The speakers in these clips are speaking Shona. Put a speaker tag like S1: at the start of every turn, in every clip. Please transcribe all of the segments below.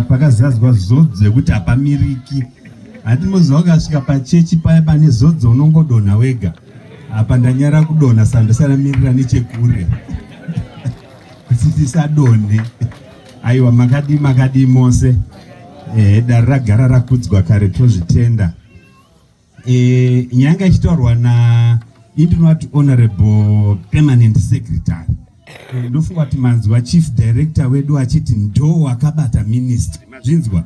S1: pakazadzwa zodzo yekuti hapamiriki. Hatimuzwa ukasvika pachechi paya pane zodzo unongodonha wega. Apa ndanyara kudonha sandosara mirira nechekure. Kuti tisadonhe. Aiwa makadi mose. Dare ragara rakudzwa kare tozvitenda. Nyanga ichitaurwa na indinoti Honorable Permanent Secretary. Ndofunga kuti manzwa Chief Director wedu achiti ndo wakabata ministry. Mazvinzwa?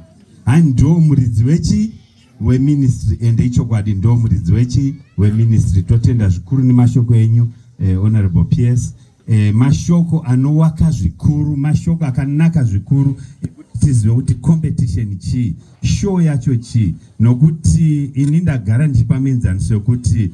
S1: Ndo muridzi weministry ende ichokwadi ndo muridzi weministry. Totenda zvikuru nemashoko enyu Honorable PS. Mashoko anowaka zvikuru, mashoko akanaka zvikuru ekuti tizive kuti competition chi, show yacho chi, nokuti ini ndagara ndichipamenzaniso yekuti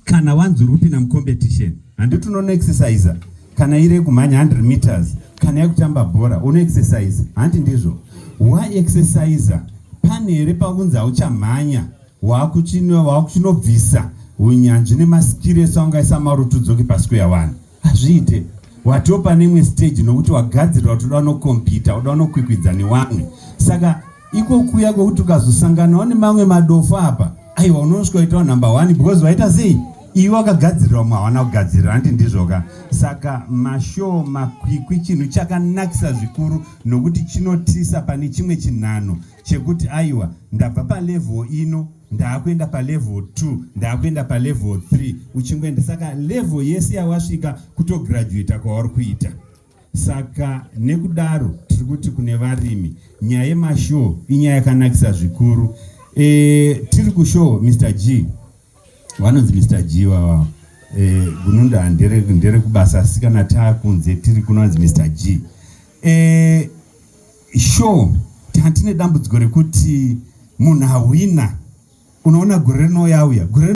S1: kana wanzi uri kupinda mucompetition handiti unono exercise kana iri kumhanya 100 meters kana yakutamba bhora uno exercise handi ndizvo wa exercise pane here pakunzi hauchamhanya wakuchinobvisa unyanzvi nemaskiri ese wangaisa marutudzoki pasquare 1 hazviite watopa nemwe stage nokuti wagadzirwa kuti uda unokompita uda unokwikwidza newamwe saka iko kuya kwekuti ukazosanganawo nemamwe madofu apa aiwa unonosvika itawo number 1 because waita sei iwe wakagadzirira umwe hawana kugadzirira handi ndizvoka. Saka mashow makwikwi chinhu chakanakisa zvikuru nokuti chinotisa pane chimwe chinhano chekuti aiwa ndabva palevel ino ndaakuenda palevel 2 ndaakuenda palevel 3 uchingoenda. Saka level yese yawasvika kutograduata kwauri kuita. Saka nekudaro tiri kuti kune varimi nyaya yemashow inyaya yakanakisa zvikuru. Tiri kushow Mr. G vanonzi Mr. G wawa gununda ndere kubasa asi kana taakunze tiri kunonzi Mr. G. Show tine dambudziko rekuti munhu hawina unoona gore rinouya